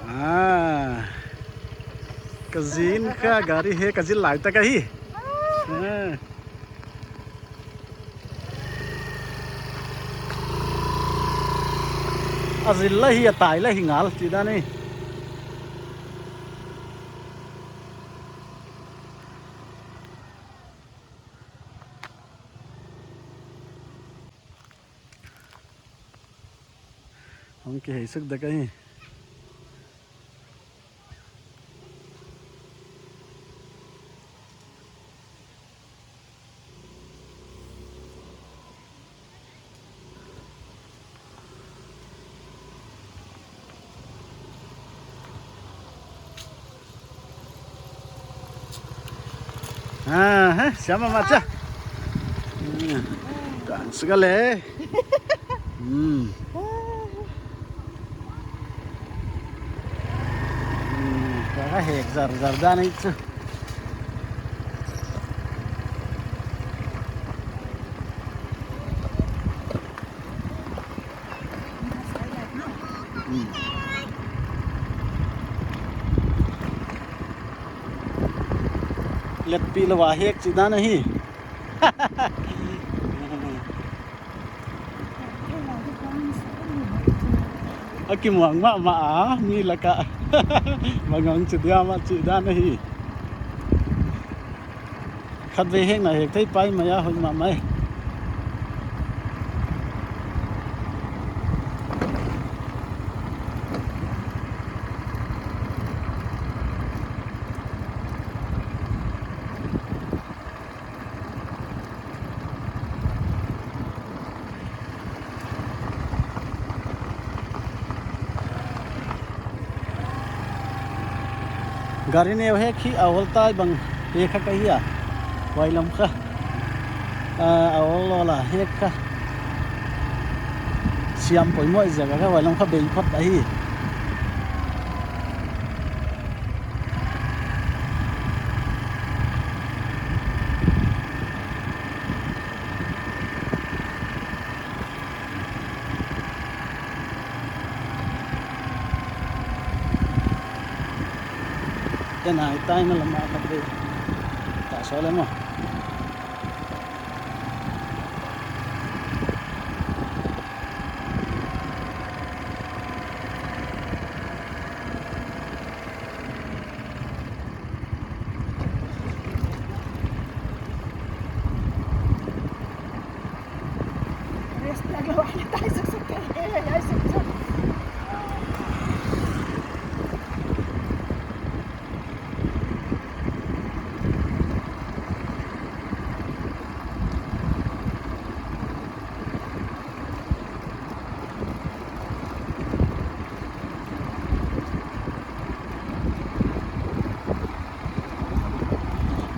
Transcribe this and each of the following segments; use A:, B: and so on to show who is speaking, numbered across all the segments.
A: à cái gì cả gari he cái gì lại ta cái azil hi tai la hingal ti da ni không kể sức da cái ha siapa macam dan sekali cái hệt dở dở ra này chứ let pi lo wa hek chi da nahi akim wang ma mi la ka mangang chi dia ma chi da nahi khat ve hek na hek thai pai ma ya hoi ma mai gari ne he khi awal tai bang he kha kai ya wai lam kha awal la he kha siam poi moi jaga ka wai lam kha bei phat ai cái này tay nó làm apa đi tak soalnya mah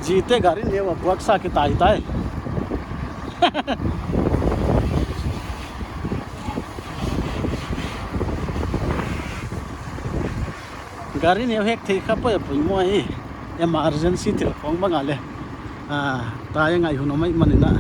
A: जीते गाड़ी ने वो बक्सा के ताईता है गाड़ी ने एक थी खप पे पुइमो है emergency telepon bangale tayo ngai huno mai manina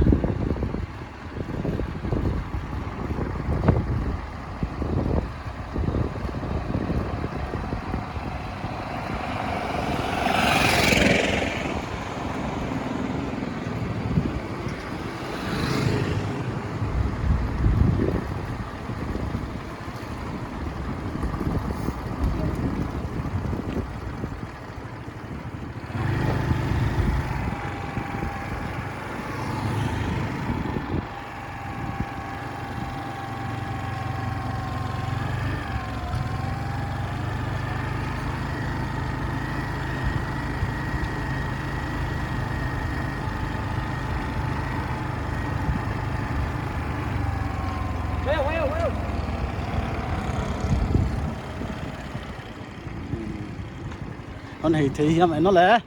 A: con này thì em nó lẽ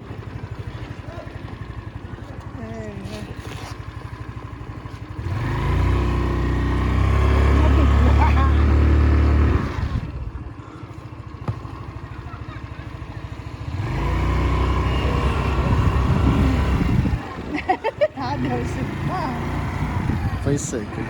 A: phải sợ cái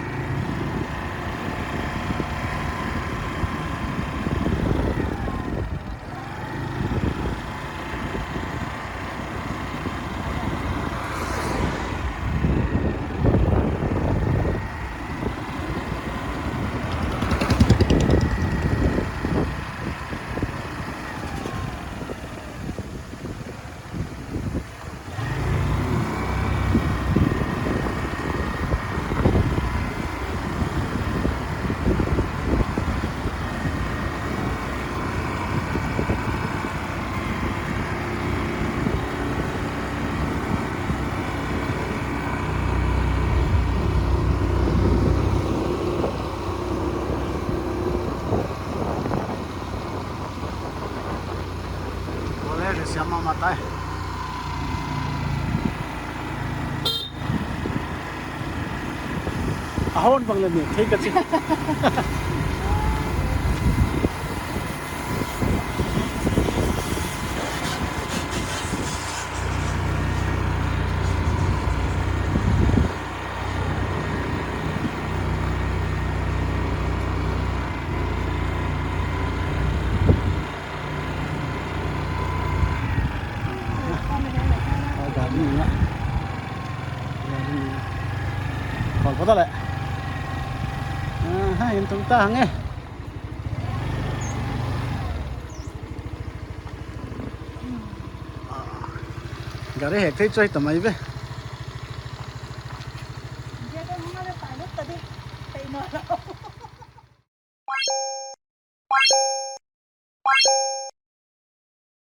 A: siam ma tai ahon bang le ni thei ka chi còn có đó lại hai hiện chúng ta nghe gari hek thấy chơi tầm ấy vậy